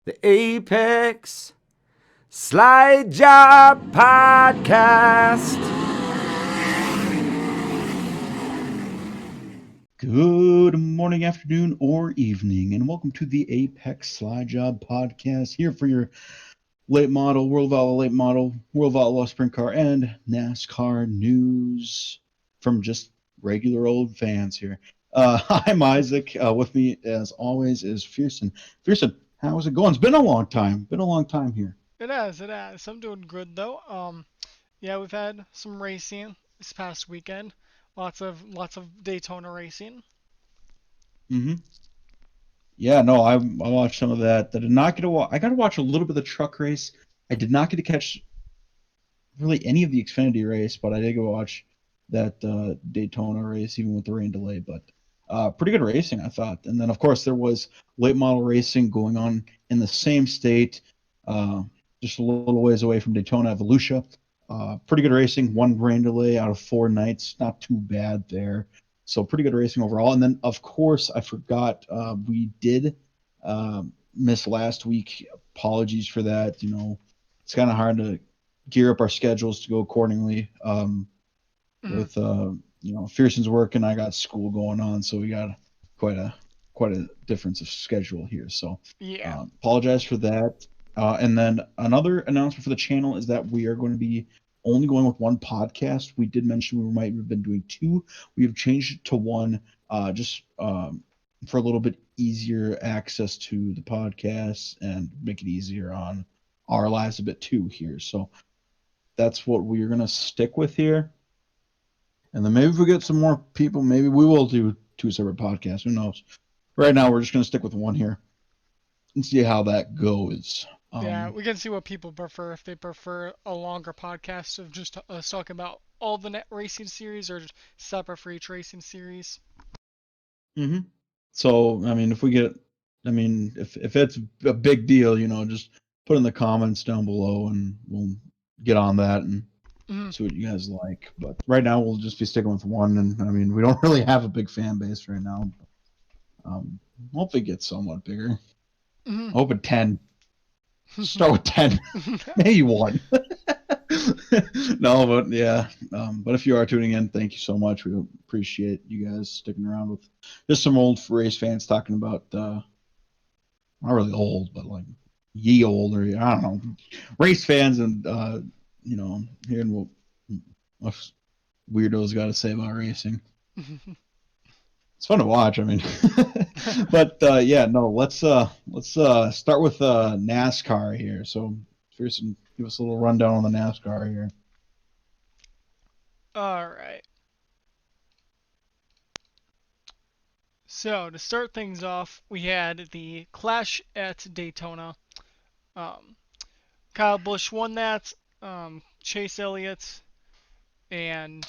The Apex Slide Job Podcast. Good morning, afternoon, or evening, and welcome to the Apex Slide Job Podcast. Here for your late model, World of Outlaw late model, World of Outlaw sprint car, and NASCAR news from just regular old fans here. I'm Isaac. With me, as always, is Fearson. Fearson, how's it going? It's been a long time. Been a long time here. It has, it has. I'm doing good though. Yeah, we've had some racing this past weekend. Lots of Daytona racing. hmm Yeah, no, I watched some of that. I did not get to watch. I got to watch a little bit of the truck race. I did not get to catch really any of the Xfinity race, but I did go watch that Daytona race, even with the rain delay. But pretty good racing, I thought. And then, of course, there was late model racing going on in the same state, uh, just a little ways away from Daytona, Volusia. Pretty good racing. One rain delay out of 4 nights, not too bad there. So pretty good racing overall. And then, of course, I forgot we did miss last week. Apologies for that. It's kind of hard to gear up our schedules to go accordingly. Mhm. With Fearson's work and I got school going on, so we got quite a quite a difference of schedule here. So Yeah. apologize for that. And then another announcement for the channel is that we are going to be only going with one podcast. We did mention we might have been doing two. We have changed it to one, just for a little bit easier access to the podcast and make it easier on our lives a bit too here. So that's what we're gonna stick with here. And then maybe if we get some more people, maybe we will do two separate podcasts. Who knows? Right now, we're just gonna stick with one here and see how that goes. Yeah, we can see what people prefer. If they prefer a longer podcast of just us talking about all the net racing series or just separate for each racing series. hmm So, I mean, if we get, I mean, if it's a big deal, just put in the comments down below, and we'll get on that and Mhm. see what you guys like. But right now, we'll just be sticking with one. And I mean, we don't really have a big fan base right now. Hopefully, it gets somewhat bigger. Mhm. I hope at 10. Start with 10. Maybe one. No, but yeah. But if you are tuning in, thank you so much. We appreciate you guys sticking around with just some old race fans talking about, not really old, but like ye old, or I don't know, race fans, and hearing what us weirdos got to say about racing. It's fun to watch. I mean, but yeah, no. Let's start with NASCAR here. So, first, give us a little rundown on the NASCAR here. All right. So to start things off, we had the Clash at Daytona. Um, Kyle Busch won that. Chase Elliott and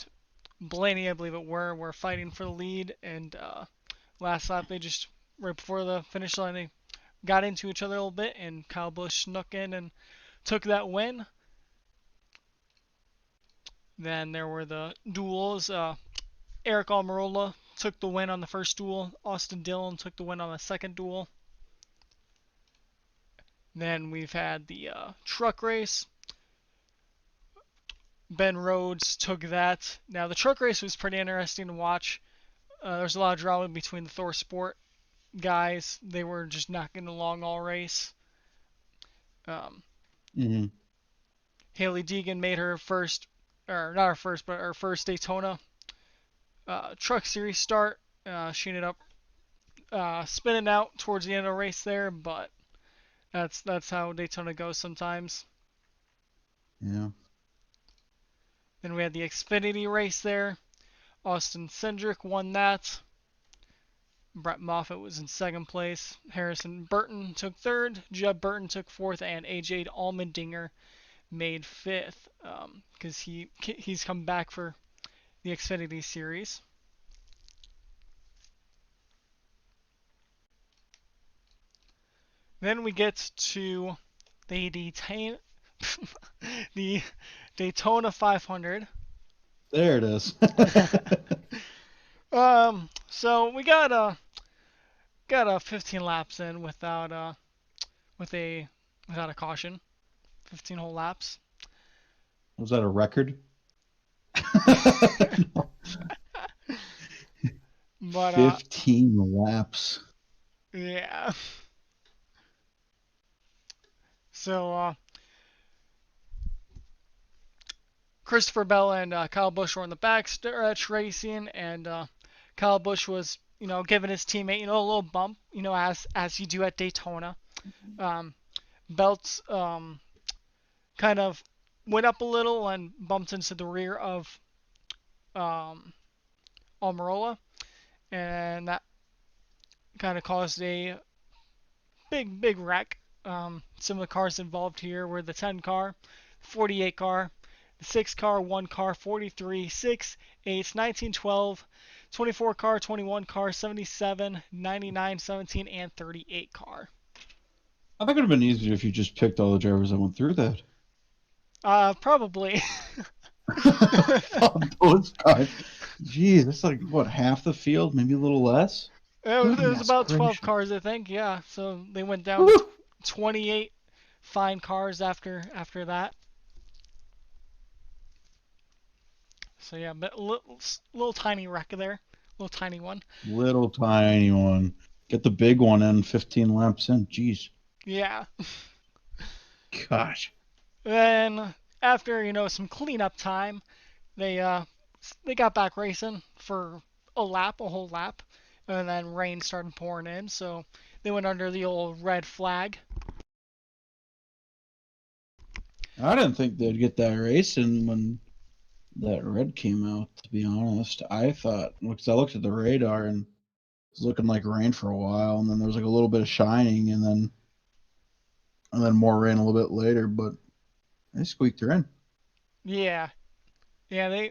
Blaney, I believe it were fighting for the lead, and last lap they just right before the finish line they got into each other a little bit, and Kyle Busch snuck in and took that win. Then there were the duels. Eric Almirola took the win on the first duel. Austin Dillon took the win on the second duel. Then we've had the truck race. Ben Rhodes took that. Now the truck race was pretty interesting to watch. There's a lot of drama between the Thor Sport guys. They were just not getting along all race. Um, hmm Haley Deegan made her first, or not her first, but her first Daytona Truck Series start. She ended up spinning out towards the end of the race there, but that's how Daytona goes sometimes. Yeah. Then we had the Xfinity race there. Austin Cindric won that. Brett Moffitt was in second place. Harrison Burton took third. Jeb Burton took fourth, and AJ Allmendinger made fifth because he's come back for the Xfinity Series. Then we get to the Daytona, the Daytona 500. There it is. So we got 15 laps in without without a caution, 15 whole laps. Was that a record? But 15 laps. yeah. So Christopher Bell and Kyle Busch were on the backstretch racing, and Kyle Busch was, giving his teammate, a little bump, as you do at Daytona. Um, Belts kind of went up a little and bumped into the rear of um, Almirola, and that kind of caused a big wreck. Some of the cars involved here were the 10 car, 48 car, the 6 car, 1 car, 43, 6, 8, 19, 12, 24 car, 21 car, 77, 99, 17, and 38 car. I think it would have been easier if you just picked all the drivers that went through that. Probably. Those guys. Geez, that's like, what, half the field? Maybe a little less? It was Goodness about 12 gracious. cars, I think. Yeah, so they went down to Woo! 28 fine cars after that. So yeah, but little tiny wreck there, little tiny one. Little tiny one. Get the big one in 15 laps in. Jeez. Yeah. Gosh. Then after some cleanup time, they they got back racing for a whole lap, and then rain started pouring in, so they went under the old red flag. I didn't think they'd get that racing when that red came out, to be honest. I thought, because I looked at the radar and it was looking like rain for a while, and then there was like a little bit of shining, and then more rain a little bit later, but they squeaked her in. Yeah, yeah,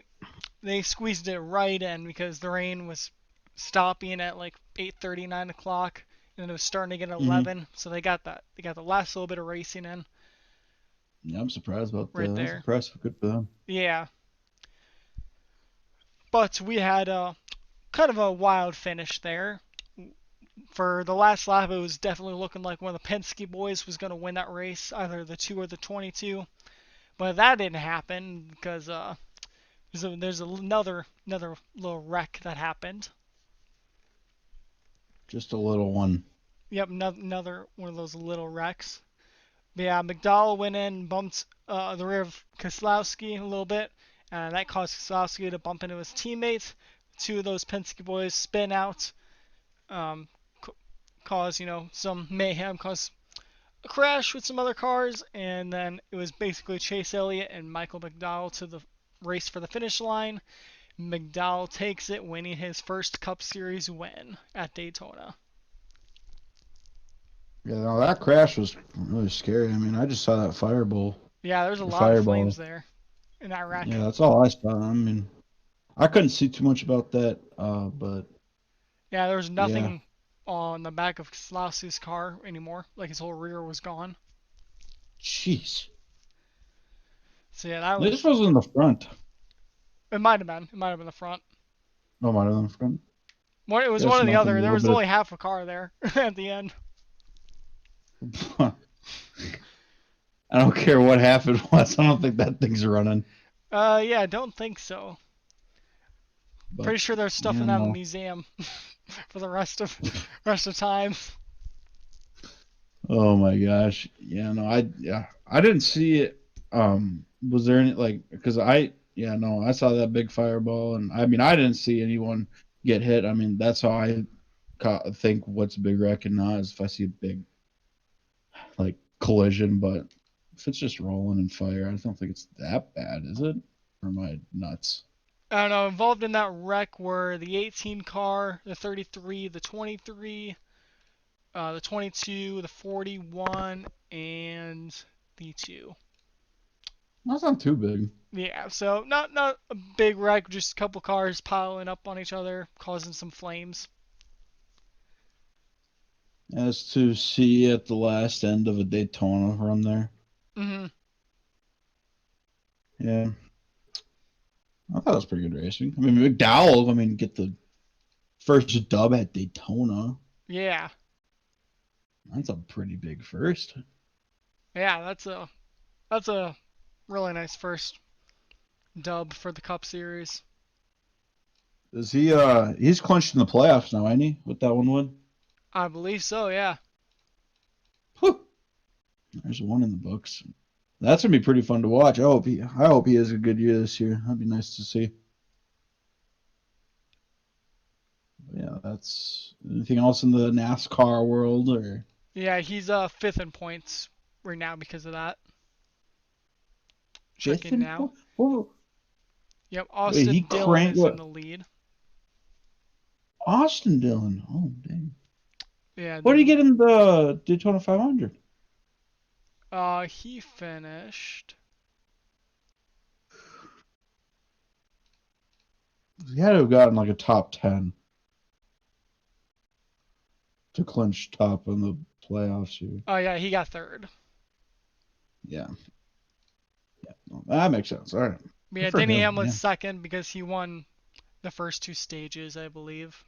they squeezed it right in because the rain was stopping at like 8:30, 9 o'clock, and it was starting to get Mm-hmm. 11, so they got the last little bit of racing in Yeah, I'm surprised about right that. That's there. impressive. Good for them. Yeah, but we had kind of a wild finish there. For the last lap, it was definitely looking like one of the Penske boys was going to win that race, either the 2 or the 22. But that didn't happen because there's another little wreck that happened. Just a little one. Yep, another one of those little wrecks. But yeah, McDowell went in, bumped the rear of Keselowski a little bit, and that caused Keselowski to bump into his teammates. Two of those Penske boys spin out, um, cause some mayhem, cause a crash with some other cars, and then it was basically Chase Elliott and Michael McDowell to the race for the finish line. McDowell takes it, winning his first Cup Series win at Daytona. Yeah, no, that crash was really scary. I mean, I just saw that fireball. Yeah, there's a Or lot of flames fireball. there in that wreck. Yeah, that's all I saw. I mean, I couldn't see too much about that, but Yeah, there was yeah. nothing on the back of Keselowski's car anymore. Like his whole rear was gone. Jeez. So yeah, that This was. was in the front. It might have been. It might have been the front. No, might have been the front. It was one Guess or the nothing. other. A There little was bit only half a car there at the end. of. I don't care what happened was. I don't think that thing's running. Yeah, I don't think so. But Pretty sure they're stuffing yeah, that in the no. museum for the rest of time. Oh my gosh. Yeah, no. I didn't see it. Was there any like? Because yeah, no. I saw that big fireball, and I mean, I didn't see anyone get hit. I mean, that's how I think what's a big wreck and not is if I see a big like collision. But if it's just rolling and fire, I don't think it's that bad, is it? Or am I nuts? I don't know. Involved in that wreck were the 18 car, the 33, the 23, the 22, the 41, and the 2. That's not too big. Yeah, so not a big wreck, just a couple cars piling up on each other, causing some flames. As to see at the last end of a Daytona run there. Hmm. Yeah, I thought it was pretty good racing. I mean, McDowell, get the first dub at Daytona. Yeah. That's a pretty big first. Yeah, that's a really nice first dub for the Cup Series. Is he? He's clinched in the playoffs now, ain't he? With that one win. I believe so. Yeah. Whew. There's one in the books. That's gonna be pretty fun to watch. I hope he has a good year this year. That'd be nice to see. Yeah, that's anything else in the NASCAR world or Yeah, he's fifth in points right now because of that. fifth Checking in now. point? Whoa, Yep, wait, he Austin Dillon cranked is in what? the lead. Austin Dillon. Oh dang. Yeah, What did he the get in the Daytona 500? he finished. He had to have gotten like a top 10 to clinch top in the playoffs here. Oh yeah, he got third. Yeah. Yeah. Well, that makes sense. All right. But Good yeah, for Denny him. Hamlin's Yeah. second because he won the first two stages, I believe.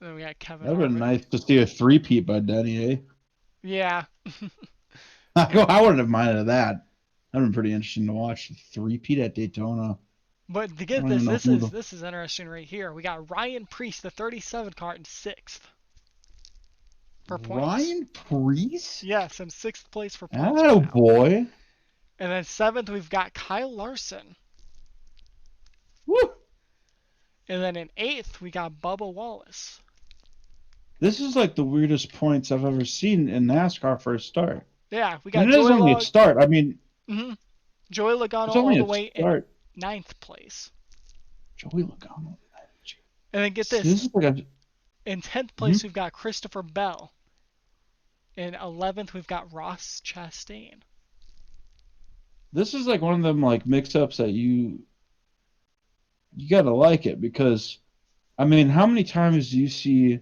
Then we got Kevin That would have been Harvick. nice to see a three-peat by Denny, eh? Yeah. I wouldn't have minded that. That'd been pretty interesting to watch. Three-peat at Daytona. But to I get don't this, even know this who is the this is interesting right here. We got Ryan Preece, the 37 car, in sixth for points. Ryan Preece? Yes, in sixth place for points right Oh now. boy. And then seventh, we've got Kyle Larson. Woo. And then in eighth, we got Bubba Wallace. This is like the weirdest points I've ever seen in NASCAR for a start. Yeah, we And got it is only a start. I mean, Joey Logano it's all only the a way in start. ninth place. Joey Logano. And then get This this, is like a. in 10th Mhm. place, we've got Christopher Bell. In 11th, we've got Ross Chastain. This is like one of them like mix-ups that you gotta like it because I mean, how many times do you see?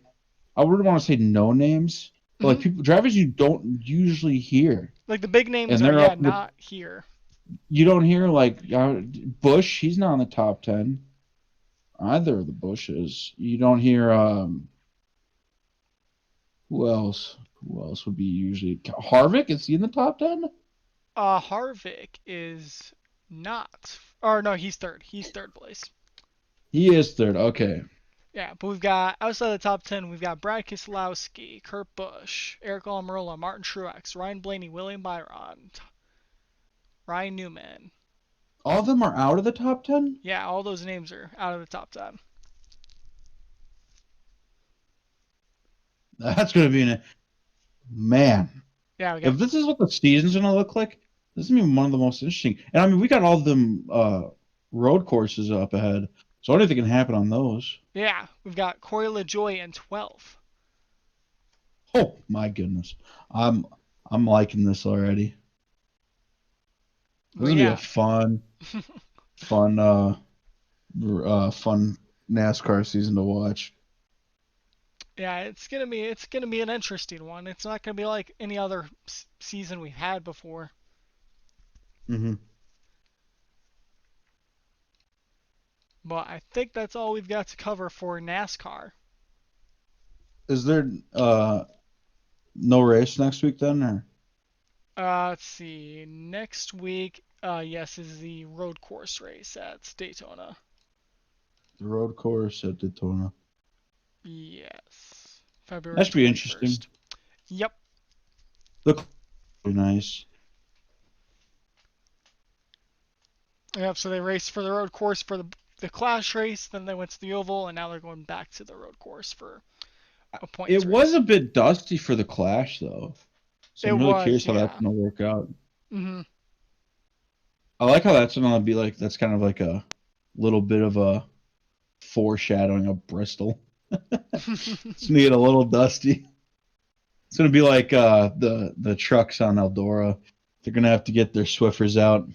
I wouldn't want to say no names, but like hmm people drivers you don't usually hear, Like the big names and are, they're yeah, up. With, not here. you don't hear like Bush. He's not in the top 10. Either of the Bushes. You don't hear. Who else? Who else would be usually Harvick? Is he in the top 10? Harvick is not. Or no, he's third. He's third place. He is third. Okay. Yeah, but we've got outside the top 10, we've got Brad Keselowski, Kurt Busch, Eric Almirola, Martin Truex, Ryan Blaney, William Byron, Ryan Newman. All of them are out of the top 10? Yeah, all those names are out of the top 10. That's going to be an. Man. Yeah, we got. If this is what the season's going to look like, this is going to be one of the most interesting. And I mean, we got all of them road courses up ahead. So anything can happen on those. Yeah, we've got Corey LaJoy in 12th. Oh, my goodness. I'm liking this already. This But is going to be yeah, a fun NASCAR season to watch. yeah, it's gonna be an interesting one. It's not gonna be like any other season we've had before. Mm-hmm. But I think that's all we've got to cover for NASCAR. Is there no race next week then, or Let's see. Next week, yes, is the road course race at Daytona. the road course at Daytona? Yes, February That should be interesting. 21st. Yep. Look, be nice. Yep. So they raced for the road course for the Clash race, then they went to the oval, and now they're going back to the road course for a points It was race. a bit dusty for the Clash though, so It I'm really was, curious how that's yeah. gonna work out. hmm I like how that's gonna be like that's kind of like a little bit of a foreshadowing of Bristol. It's gonna get a little dusty. It's gonna be like the trucks on Eldora. They're gonna have to get their Swiffers out,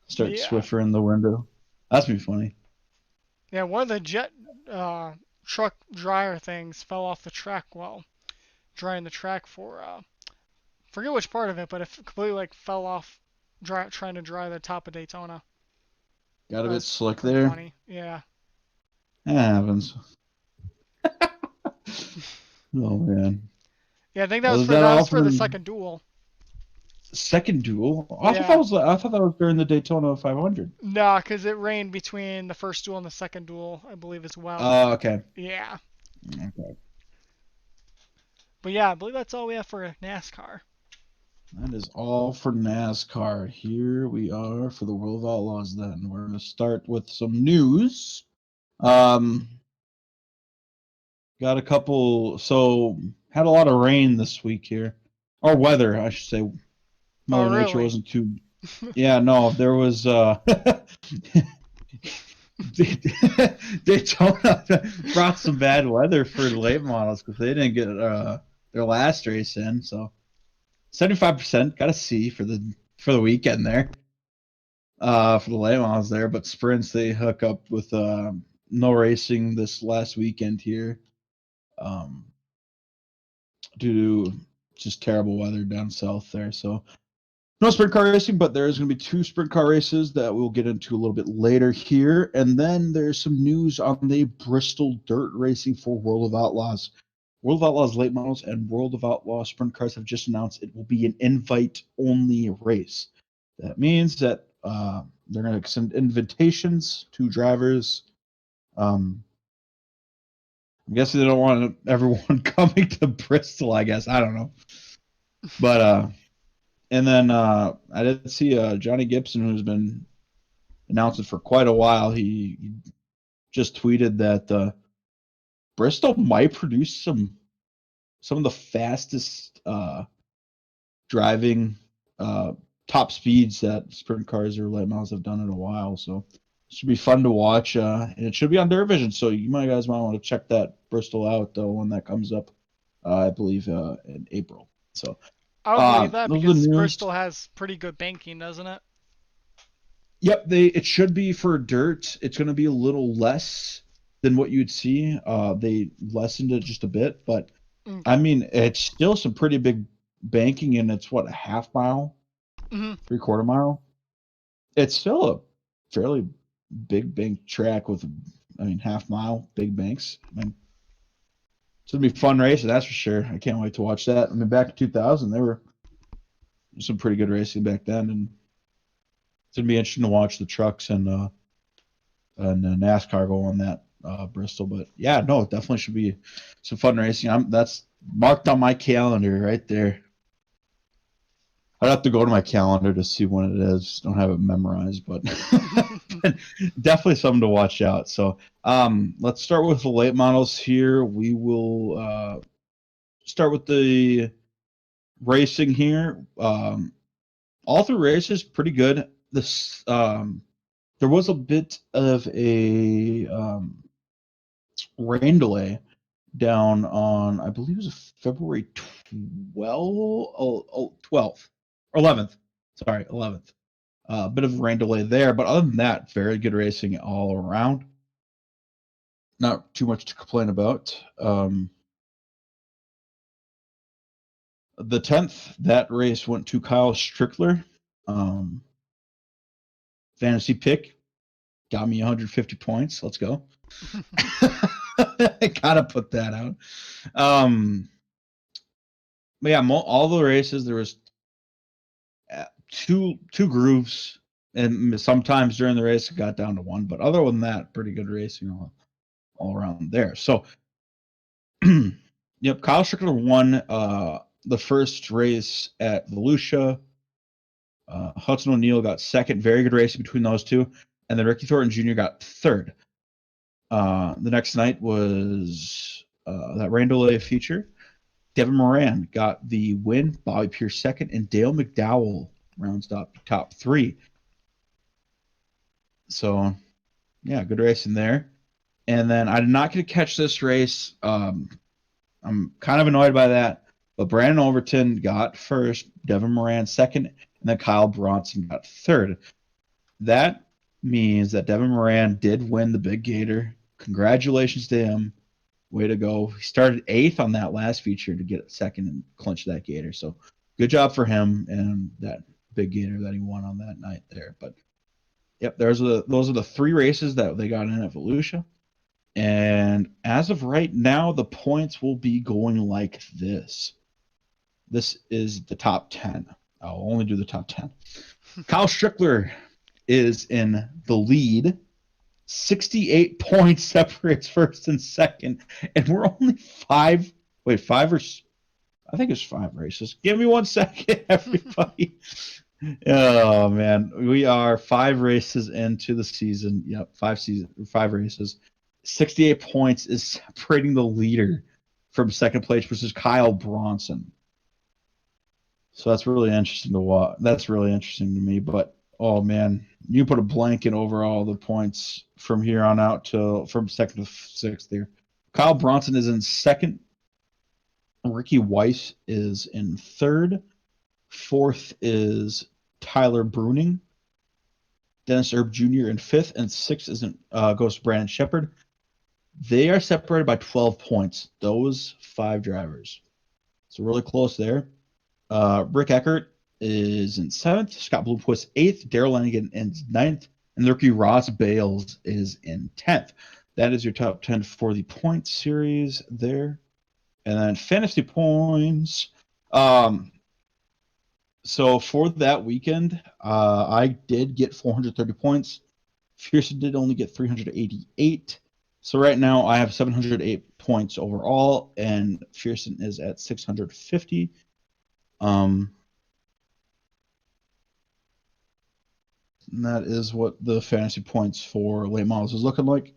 start Yeah. Swiffer in the window. That's gonna be funny. Yeah, one of the jet truck dryer things fell off the track while drying the track for forget which part of it, but it completely like fell off trying to dry the top of Daytona. Got a That bit was slick pretty there. funny. Yeah. That happens. Oh man. Yeah, I think Well, is that that all was for for the second duel. second duel? Yeah. I thought that was during the Daytona 500. Nah, because it rained between the first duel and the second duel, I believe, as well. Oh, okay. Yeah. Okay. But yeah, I believe that's all we have for NASCAR. That is all for NASCAR. Here we are for the World of Outlaws then. We're going to start with some news. Um, got a couple, so had a lot of rain this week here. Or weather, I should say. Oh, Mother Nature really? wasn't too. Yeah, no, there was Daytona brought some bad weather for the late models because they didn't get their last race in. So 75% got a C for the weekend there. For the late models there, but sprints they hook up with no racing this last weekend here, um, due to just terrible weather down south there. So no sprint car racing, but there is going to be 2 sprint car races that we'll get into a little bit later here. And then there's some news on the Bristol dirt racing for World of Outlaws. World of Outlaws late models and World of Outlaws sprint cars have just announced it will be an invite-only race. That means that they're going to send invitations to drivers. I'm guessing they don't want everyone coming to Bristol, I guess. I don't know. But and then I did see Johnny Gibson, who's been announcing for quite a while. He just tweeted that Bristol might produce some of the fastest driving top speeds that sprint cars or late models have done in a while. So it should be fun to watch, and it should be on Vision. So you guys might want to check that Bristol out when that comes up. I believe in April. So I would believe that those are the because news. Bristol has pretty good banking, doesn't it? Yep, it should be for dirt. It's going to be a little less than what you'd see. They lessened it just a bit, but I Okay. mean, it's still some pretty big banking, and it's what, a half mile, Hmm. 3/4 mile. It's still a fairly big bank track with, I mean, half mile, big banks. I mean, it's gonna be a fun race, that's for sure. I can't wait to watch that. I mean, back in 2000, there were some pretty good racing back then, and it's gonna be interesting to watch the trucks and NASCAR go on that Bristol. But yeah, no, it definitely should be some fun racing. That's marked on my calendar right there. I'd have to go to my calendar to see when it is. Don't have it memorized, but definitely something to watch out. So let's start with the late models here. We will start with the racing here. All 3 races pretty good. This there was a bit of a rain delay down on, I believe it was February 12th or 11th. Sorry, 11th. A bit of a rain delay there, but other than that, very good racing all around. Not too much to complain about. The 10th, that race went to Kyle Strickler. Um, fantasy pick got me 150 points. Let's go. I gotta put that out. But yeah, all the races there was two grooves, and sometimes during the race it got down to 1. But other than that, pretty good racing all around there. So, yep, Kyle Strickler won the first race at Volusia. Hudson O'Neal got second. Very good racing between those two. And then Ricky Thornton Jr. got third. The next night was that rain delay feature. Devin Moran got the win. Bobby Pierce second. And Dale McDowell rounds up top 3. So, yeah, good racing there. And then I did not get to catch this race. I'm kind of annoyed by that. But Brandon Overton got first, Devin Moran second, and then Kyle Bronson got third. That means that Devin Moran did win the Big Gator. Congratulations to him. Way to go. He started 8th on that last feature to get second and clinch that Gator. So good job for him and that Big Gator that he won on that night there. But yep, those are the 3 races that they got in at Volusia. And as of right now, the points will be going like this. This is the top 10. I'll only do the top 10. Kyle Strickler is in the lead. 68 points separates first and second. And we're only five or I think it's 5 races. Give me 1 second, everybody. Oh man, we are 5 races into the season. Yep, 5 races. 68 points is separating the leader from second place, which is Kyle Bronson. So that's really interesting to watch. That's really interesting to me. But oh man, you put a blanket over all the points from here on out to from second to sixth here. Kyle Bronson is in second. Ricky Weiss is in third. Fourth is Tyler Bruning. Dennis Erb Jr. in fifth, and sixth goes to Brandon Shepard. They are separated by 12 points. Those 5 drivers. So really close there. Rick Eckert is in seventh. Scott Bloomquist eighth. Daryl Lanigan in ninth. And the rookie Ross Bales is in 10th. That is your top 10 for the point series there. And then fantasy points. So for that weekend, I did get 430 points. Pearson did only get 388. So right now I have 708 points overall, and Pearson is at 650. And that is what the fantasy points for late models is looking like.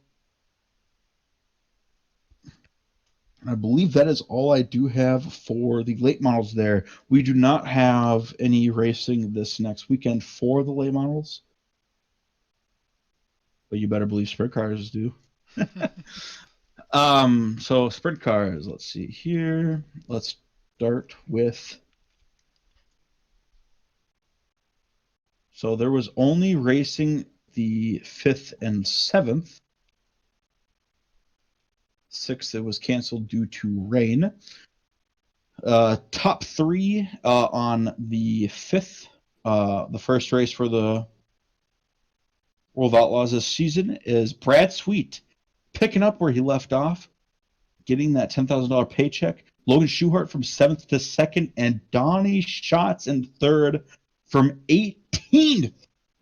I believe that is all I do have for the late models there. We do not have any racing this next weekend for the late models. But you better believe sprint cars do. So sprint cars, let's see here. Let's start with. So there was only racing the 5th and 7th. 6th, it was canceled due to rain. Top 3 on the 5th. The first race for the World of Outlaws this season is Brad Sweet picking up where he left off, getting that $10,000 paycheck. Logan Schuchart from 7th to 2nd, and Donnie Schatz in 3rd from 18th.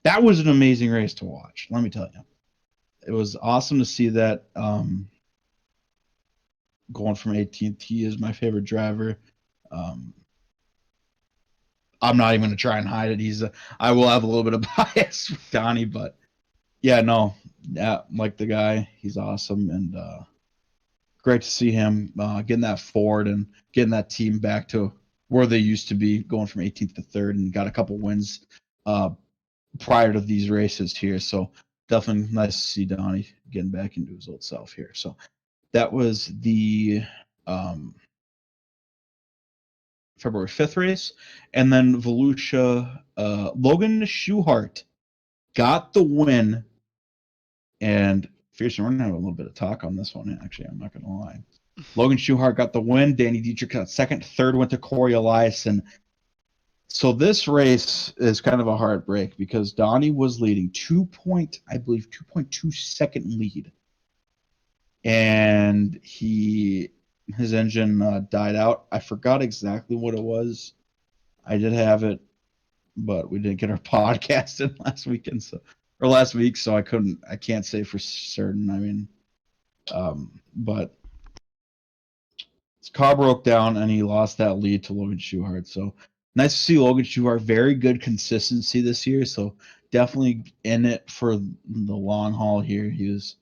That was an amazing race to watch, let me tell you. It was awesome to see that going from 18th. He is my favorite driver. I'm not even going to try and hide it. I will have a little bit of bias with Donnie, but yeah, like the guy. He's awesome, and great to see him getting that forward and getting that team back to where they used to be, going from 18th to 3rd, and got a couple wins prior to these races here. So definitely nice to see Donnie getting back into his old self here. So that was the February 5th race. And then Volusia, Logan Schuchart got the win. And Fierce, we're going to have a little bit of talk on this one, actually. I'm not going to lie. Logan Schuchart got the win. Danny Dietrich got second. Third went to Corey Eliason. So this race is kind of a heartbreak because Donnie was leading 2.2 second lead. And his engine died out. I forgot exactly what it was. I did have it, but we didn't get our podcast in last week, so I can't say for certain. I mean, but his car broke down and he lost that lead to Logan Schuchart. So nice to see Logan Schuchart. Very good consistency this year. So definitely in it for the long haul here. He was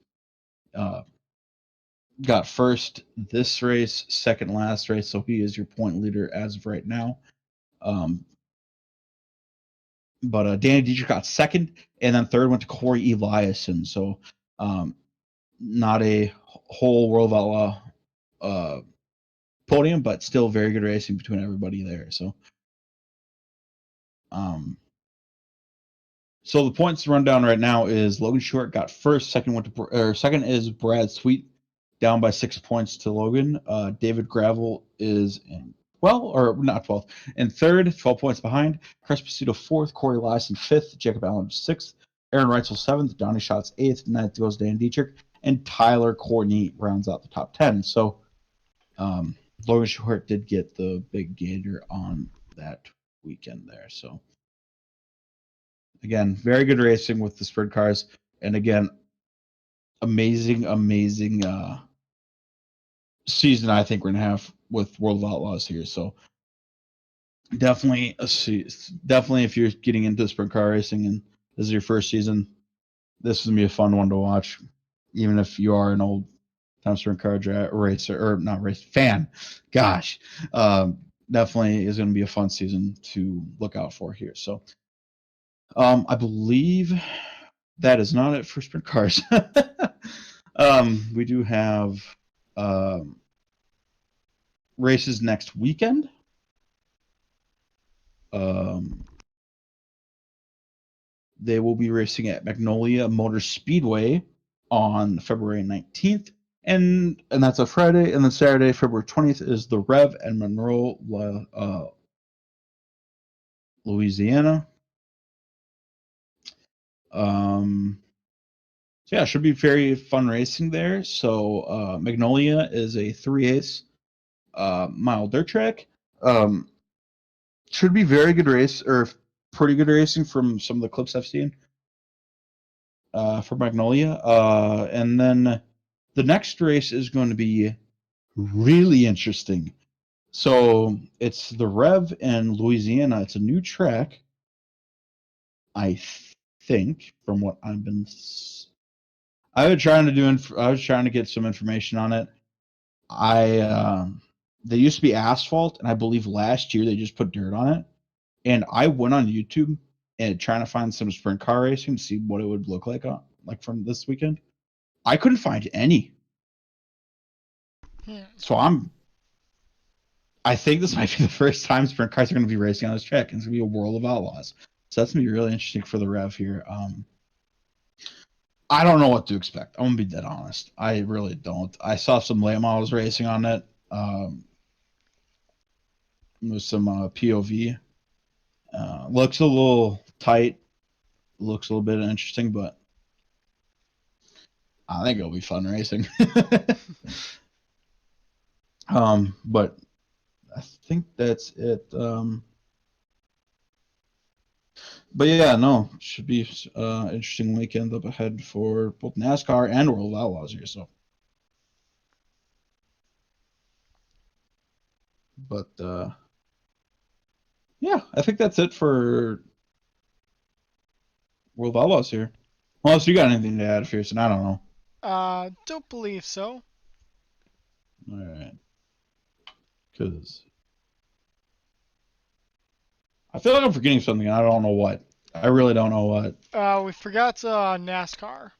got first this race, second last race. So he is your point leader as of right now. But Danny Dietrich got second, and then third went to Corey Eliason. So not a whole World of Outlaw podium, but still very good racing between everybody there. So so the points rundown right now is Logan Short got first, second is Brad Sweet, down by 6 points to Logan. David Gravel is in 12th, or not 12th, in third, 12 points behind. Chris Pacito fourth, Corey Lyson fifth, Jacob Allen sixth, Aaron Reitzel seventh, Donnie Schatz eighth, ninth goes Dan Dietrich, and Tyler Courtney rounds out the top 10. So Logan Short did get the big gator on that weekend there. So again, very good racing with the sprint cars, and again, amazing season I think we're gonna have with World of Outlaws here. So definitely definitely if you're getting into sprint car racing and this is your first season, this is gonna be a fun one to watch, even if you are an old time sprint car racer or not race fan. Gosh, definitely is going to be a fun season to look out for here. So, I believe that is not it for sprint cars. We do have races next weekend. They will be racing at Magnolia Motor Speedway on February 19th. And that's a Friday. And then Saturday, February 20th, is the Rev in Monroe, Louisiana. So yeah, it should be very fun racing there. So Magnolia is a 3/8 mile dirt track. Should be very good race or pretty good racing from some of the clips I've seen for Magnolia. And then the next race is going to be really interesting. So it's the Rev in Louisiana. It's a new track, I think, from what I've been trying to do. I was trying to get some information on it. They used to be asphalt, and I believe last year they just put dirt on it. And I went on YouTube and trying to find some sprint car racing to see what it would look like from this weekend. I couldn't find any. So I think this might be the first time sprint cars are going to be racing on this track, and it's going to be a World of Outlaws. So that's going to be really interesting for the Rev here. I don't know what to expect. I'm going to be dead honest. I really don't. I saw some late models racing on it. With some POV. Looks a little tight. Looks a little bit interesting, but I think it'll be fun racing. But I think that's it. But yeah, no, should be interesting weekend up ahead for both NASCAR and World of Outlaws here. So, but yeah, I think that's it for World of Outlaws here. Unless you got anything to add, Fierce, and I don't know. Don't believe so. All right, because I feel like I'm forgetting something. I don't know what. I really don't know what. We forgot NASCAR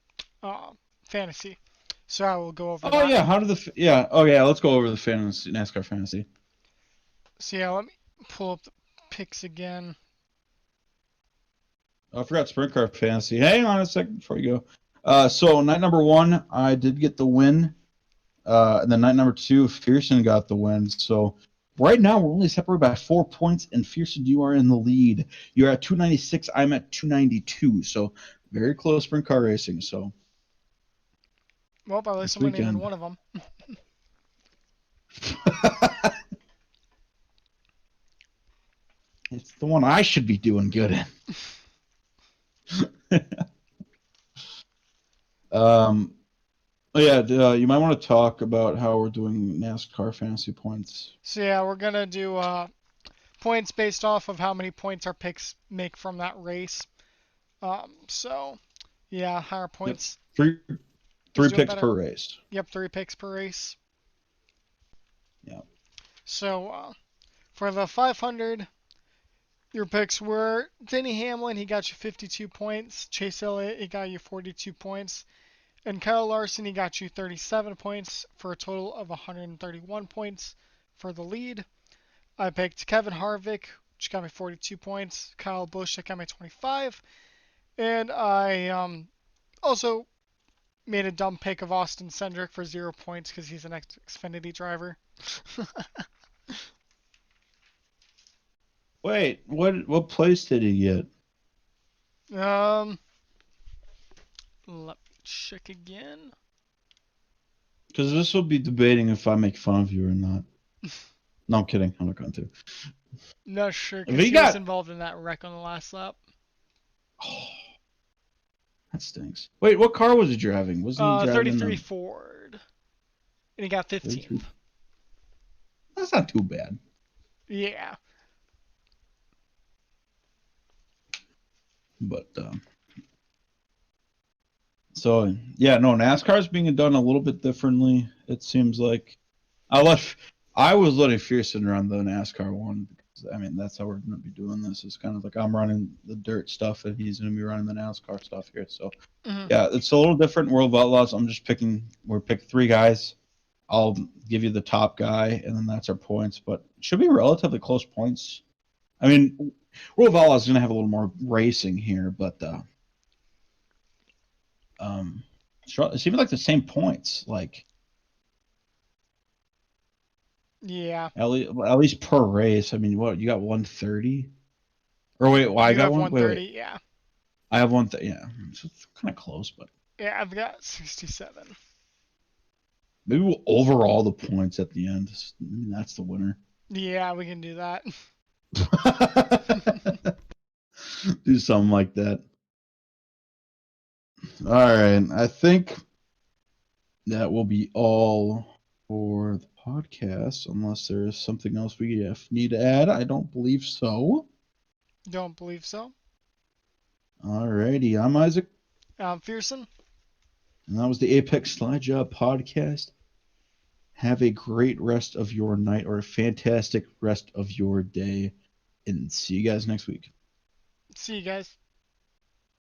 fantasy, so I will go over Oh that. yeah, how did yeah? Oh yeah, let's go over the fantasy NASCAR fantasy. So yeah, let me pull up the picks again. I forgot sprint car fantasy. Hang on a second before you go. So night number 1, I did get the win. And then night number 2, Fearson got the win. So right now we're only separated by 4 points, and Fearson, you are in the lead. You're at 296. I'm at 292. So very close sprint car racing. So Well, at least I'm winning in one of them. It's the one I should be doing good in. Yeah, you might want to talk about how we're doing NASCAR fantasy points. So yeah, we're gonna do points based off of how many points our picks make from that race. So yeah, higher points. Yep. Three picks better. per race. Yep, 3 picks per race. Yeah. So for the 500, your picks were Denny Hamlin, he got you 52 points. Chase Elliott, he got you 42 points. And Kyle Larson, he got you 37 points for a total of 131 points for the lead. I picked Kevin Harvick, which got me 42 points. Kyle Busch, that got me 25. And I also made a dumb pick of Austin Cindric for 0 points because he's an Xfinity driver. Wait, what place did he get? Let me check again. Because this will be debating if I make fun of you or not. No, I'm kidding. I'm not going to. Not sure, If because he he was got... involved in that wreck on the last lap. Oh, that stinks. Wait, what car was he driving? Wasn't he driving 33 the Ford. And he got 15th. That's not too bad. Yeah. But so yeah, no, NASCAR's being done a little bit differently. It seems like I was letting Fearson run the NASCAR one because I mean that's how we're gonna be doing this. It's kind of like I'm running the dirt stuff and he's gonna be running the NASCAR stuff here. So yeah, it's a little different. World of Outlaws. We're picking 3 guys. I'll give you the top guy, and then that's our points. But it should be relatively close points. I mean, World of Outlaws is going to have a little more racing here, but it's even like the same points, like Yeah. at least per race. I mean, what you got 130? Or wait, well, I You got have one. Wait, 130, yeah. I have one. Yeah, so it's kind of close, but Yeah, I've got 67. maybe we'll overall the points at the end. I mean, that's the winner. Yeah, we can do that. Do something like that. All right, I think that will be all for the podcast, unless there's something else we need to add. I don't believe so. Don't believe so. Alrighty, I'm Isaac, Fearson. and that was the Apex Slide Job podcast. Have a great rest of your night or a fantastic rest of your day, and see you guys next week. See you guys.